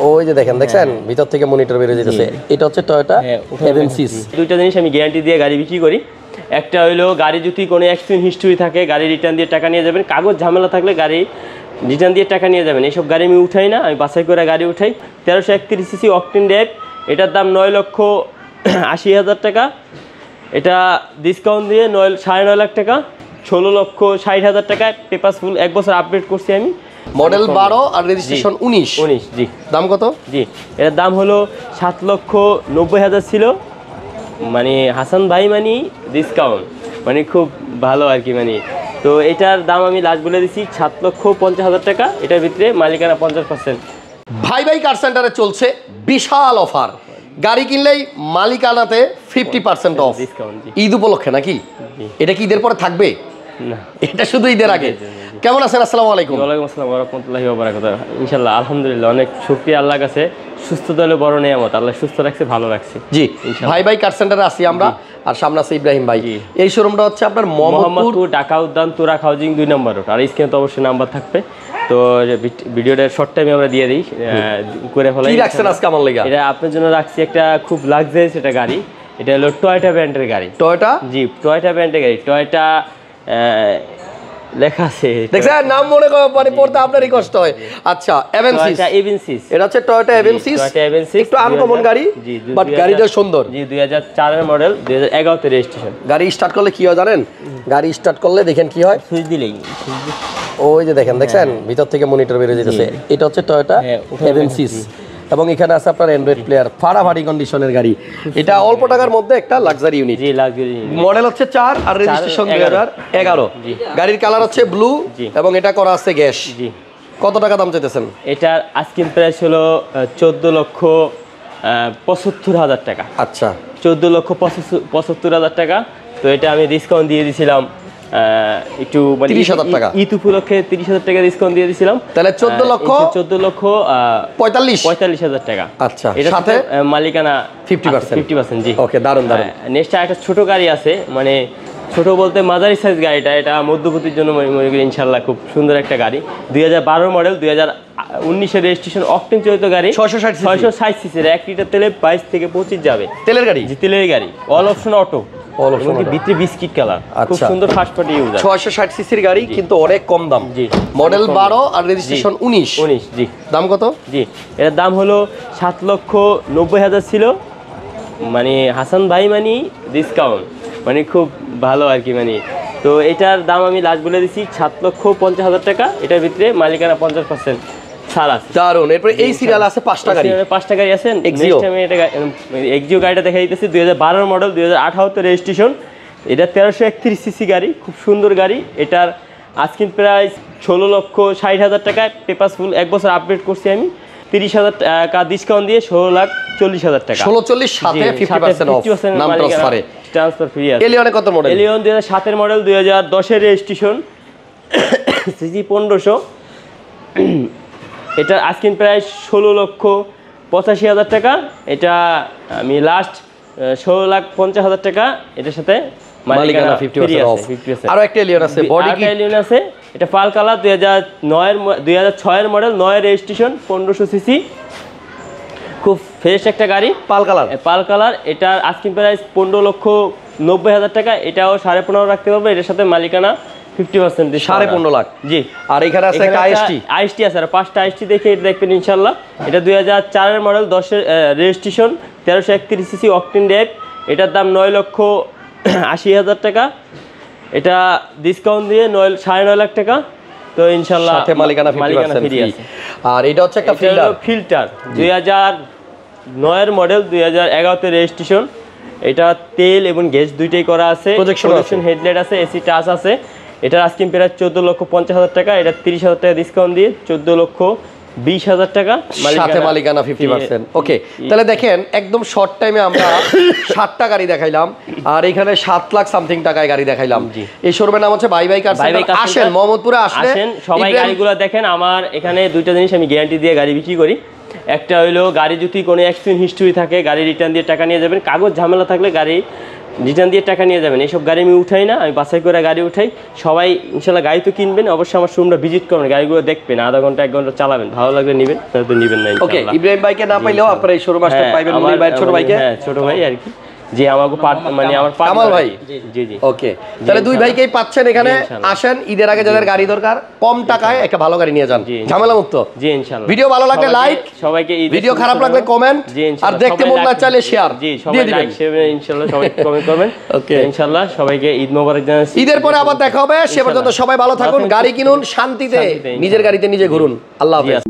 ওই যে দেখেন, দেখছেন ভিতর থেকে মনিটর বের হয়ে যেতেছে। এটা হচ্ছে টয়োটা এভেন্সিস। দুইটা জিনিস আমি গ্যারান্টি দিয়ে গাড়ি বিক্রি করি। একটা হইলো গাড়ি যদি কোনো অ্যাক্সিডেন্ট হিস্ট্রি থাকে গাড়ি রিটার্ন দিয়ে টাকা নিয়ে যাবেন, কাগজ ঝামেলা থাকলে গাড়ি রিটার্ন দিয়ে টাকা নিয়ে যাবেন। এইসব গাড়ি আমি উঠাই না, আমি বাছাই করে গাড়ি উঠাই। 1331 সিসি অকটেন ড্রাইভ, এটার দাম 9,80,000 টাকা। এটা ডিসকাউন্ট দিয়ে 9.5 লাখ টাকা, 16,60,000 টাকায় পেপার ফুল 1 বছর আপডেট করছি আমি। মডেল 12 আর রেজিস্ট্রেশন 19। জি। দাম কত? জি, এটার দাম হলো 7,90,000 ছিল, মানে হাসান ভাই মানে ডিসকাউন্ট মানে খুব ভালো আর কি মানে। তো এটার দাম আমি লাস্ট বলে দিচ্ছি 7,50,000 টাকা। এটার ভিতরে মালিকানা 50%। ভাই কার সেন্টারে চলছে বিশাল অফার, গাড়ি কিনলেই মালিকানাতে 50% অফ ডিসকাউন্ট। ঈদ উপলক্ষে নাকি? এটা কি ঈদের পরে থাকবে? না, এটা শুধু ঈদের আগে। কেমন আছেন? আসসালামু আলাইকুম। ওয়ালাইকুম আসসালাম ওয়া রাহমাতুল্লাহি ওয়া বারাকাতুহু। ইনশাআল্লাহ আলহামদুলিল্লাহ, অনেক শুকরিয়া আল্লাহর কাছে। সুস্থতা হলো বড় নিয়ামত, আল্লাহ সুস্থ রাখছে, ভালো রাখছে। জি, ভাই কার সেন্টারে আছি আমরা, আর সামনে আছে ইব্রাহিম ভাই। এই শোরুমটা হচ্ছে আপনার মোহাম্মদপুর ঢাকা উদ্যান তুরাক হাউজিং 2 নম্বর রোড। আর স্ক্রিনে তো অবশ্যই নাম্বার থাকবে। তো ভিডিওটা শর্ট টাইমে আমরা দিয়ে দিই করে ফেলাই। কি রাখছেন আজকে আমার লাগা? এটা আপনার জন্য রাখছি একটা খুব লাক্সারিয়াস একটা গাড়ি। এটা হলো টয়োটা ব্র্যান্ডের গাড়ি। টয়োটা? জি, টয়োটা ব্র্যান্ডের গাড়ি। টয়োটা লেখা আছে, দেখছেন নাম মনে করে পড়তে আপনারই কষ্ট হয়। আচ্ছা, এভেন্সিস। এটা হচ্ছে টয়োটা এভেন্সিস। একটু আনকমন গাড়ি, বাট গাড়িটা সুন্দর। জি, 2004 এর মডেল, 2011 তে রেজিস্ট্রেশন। গাড়ি স্টার্ট করলে কি হয় জানেন? গাড়ি স্টার্ট করলে দেখেন কি হয়, সুইচ দিলেই ওই যে দেখেন, দেখছেন ভিতর থেকে মনিটর বের হয়ে যেতেছে। এটা হচ্ছে টয়োটা এভেন্সিস, এবং এখানে আছে আপনার অ্যান্ড্রয়েড প্লেয়ার, ফাড়াফাড়ি কন্ডিশনের গাড়ি। এটা অল্প টাকার মধ্যে একটা লাক্সারি ইউনিট। জি, লাক্সারি। মডেল হচ্ছে 4 আর রেজিস্ট্রেশন 2011। গাড়ির কালার হচ্ছে ব্লু, এবং এটা করা আছে গ্যাস। জি। কত টাকা দাম চাইতেছেন? এটার আস্কিং প্রাইস হলো 14,75,000 টাকা। আচ্ছা, 14,75,000 টাকা। তো এটা আমি ডিসকাউন্ট দিয়ে দিয়েছিলাম একটু, মানে 30,000 টাকা ঈদ উপলক্ষে 30,000 টাকা ডিসকাউন্ট দিয়ে দিয়েছিলাম। তাহলে 14,45,000 টাকা। আচ্ছা, এটার সাথে মালিকানা 50%। জি, ওকে, দারুন দারুন। নেক্সট একটা ছোট গাড়ি আছে, মানে ছোট বলতে মাঝারি সাইজ গাড়িটা। এটা মধ্যবর্তীর জন্য মনে করি ইনশাল্লাহ খুব সুন্দর একটা গাড়ি। 2012 মডেল, 2019 রেজিস্ট্রেশন, অকটেন চালিত গাড়ি, 660 সিসি। 1 লিটার তেলে 22 থেকে 25 যাবে। তেলের গাড়ি? জি, তেলের গাড়ি, অল অপশন অটো, ভিতরে বিস্কিট কালার, খুব সুন্দর ফার্স্ট পার্টি ইউজার। 660 সিসির গাড়ি, কিন্তু অনেক কম দাম। জি, মডেল 12 আর রেজিস্ট্রেশন 19। জি। দাম কত? জি, এর দাম হলো 7,90,000 ছিল, মানে হাসান ভাই মানে ডিসকাউন্ট মানে খুব ভালো আর কি মানে। তো এটার দাম আমি লাস্ট বলে দিচ্ছি 7,50,000 টাকা। এটার ভিতরে মালিকানা 50% ছাড় আছে। দারুন। এরপর এই সিরিয়াল আছে 5টা গাড়ি। 5টা গাড়ি আছে। নেক্সট আমি এটা এক্সিও গাড়িটা দেখাই দিতেছি। 2012 মডেল, 2018 তে রেজিস্ট্রেশন। এটা 1331 সিসি গাড়ি, খুব সুন্দর গাড়ি। এটার আস্কিং প্রাইস 16,60,000 টাকায় পেপার ফুল 1 বছর আপডেট করছি আমি। 30,000 টাকা ডিসকাউন্ট দিয়ে 16,40,000 টাকা। 16,40 সাথে 50% অফ, নাম ট্রান্সফার ফ্রি আছে। এলিয়নে কত মডেল? এলিয়ন 2007 এর মডেল, 2010 এর রেজিস্ট্রেশন, সিসি 1500। এটার আস্কিং প্রাইস 16,85,000 টাকা। এটা আমি লাস্ট 16,50,000 টাকা। এটার সাথে মালিকানা 50% অফ। আরো একটা এলিয়ন আছে, বডি কিট এলিয়ন আছে। এটা পাল কালার, 2006 এর মডেল, 9 রেজিস্ট্রেশন, 1500 সিসি, খুব ফ্রেশ একটা গাড়ি। পাল কালার। এটার আস্কিং প্রাইস 15,90,000 টাকা। এটাও 15.5 রাখতে পারবে। এটার সাথে মালিকানা 50% 15.5 লাখ। জি। আর এখানে আছে আইএসটি আছে, আর 5টা আইএসটি দেখে এটা দেখবেন ইনশাল্লাহ। এটা 2004 এর মডেল, 10 এর রেজিস্ট্রেশন, 1331 সিসি অকটেন ড্রাইভ। এটার দাম 9,80,000 টাকা। এটা ডিসকাউন্ট দিয়ে 9.5 লাখ টাকা। তো ইনশাল্লাহ সাথে মালিকানা 50% ফ্রি আছে। আর এটা হচ্ছে একটা ফিল্টার, 2009 এর মডেল, 2011 তে রেজিস্ট্রেশন। এটা তেল এবং গ্যাস দুইটাই করা আছে। প্রজেকশন হেডলাইট আছে, এসি টাচ আছে। এটার আস্কিং প্রাইস 14,50,000 টাকা। এটা 30,000 টাকা ডিসকাউন্ট দিয়ে 14,20,000 টাকা, সাথে মালিকানা 50%। ওকে, তাহলে দেখেন একদম শর্ট টাইমে আমরা 7টা গাড়ি দেখাইলাম, আর এখানে 7 লাখ সামথিং টাকায় গাড়ি দেখাইলাম। এই শোরুমের নাম হচ্ছে ভাই কার সেন্টার। আসেন মোহাম্মদপুরে, আসেন সবাই গাড়িগুলো দেখেন। আমার এখানে দুইটা জিনিস আমি গ্যারান্টি দিয়ে গাড়ি বিক্রি করি। একটা হইলো গাড়ি যদি কোনো অ্যাক্সিডেন্ট হিস্ট্রি থাকে গাড়ি রিটার্ন দিয়ে টাকা নিয়ে যাবেন, কাগজ ঝামেলা থাকলে গাড়ি রিটার্ন দিয়ে টাকা নিয়ে যাবেন। এইসব গাড়ি আমি উঠাই না, আমি বাছাই করে গাড়ি উঠাই। সবাই ইনশাল্লাহ গাড়ি তো কিনবেন, অবশ্যই আমার শোরুমটা ভিজিট করবেন, গাড়িগুলো দেখবেন, আধা ঘন্টা 1 ঘন্টা চালাবেন, ভালো লাগলে নেবেন, তো নেবেন না ওকে, ইনশাল্লাহ। ইব্রাহিম ভাইকে না পাইলেও আপনারা এই শোরুম আসতে পাইবেন, মুনির ভাইয়ের ছোট ভাইকে। হ্যাঁ, ছোট ভাই আর কি, যে আমাকে মানে আমার কামাল ভাই। জি জি। ওকে, তাহলে দুই ভাইকেই পাচ্ছেন এখানে। আসেন, ঈদের আগে যাদের গাড়ি দরকার, কম টাকায় একটা ভালো গাড়ি নিয়ে যান, ঝামেলা মুক্ত। জি ইনশাআল্লাহ। ভিডিও ভালো লাগলে লাইক, সবাইকে ভিডিও খারাপ লাগলে কমেন্ট, আর দেখতে মন না চাইলে শেয়ার দিয়ে দিবেন। ইনশাআল্লাহ সবাই কমেন্ট করবেন। ওকে, ইনশাআল্লাহ সবাইকে ঈদ মোবারক জানাচ্ছি। ঈদের পরে আবার দেখা হবে, সে পর্যন্ত সবাই ভালো থাকুন, গাড়ি কিনুন শান্তিতে, নিজের গাড়িতে নিজে ঘুরুন। আল্লাহ হাফেজ।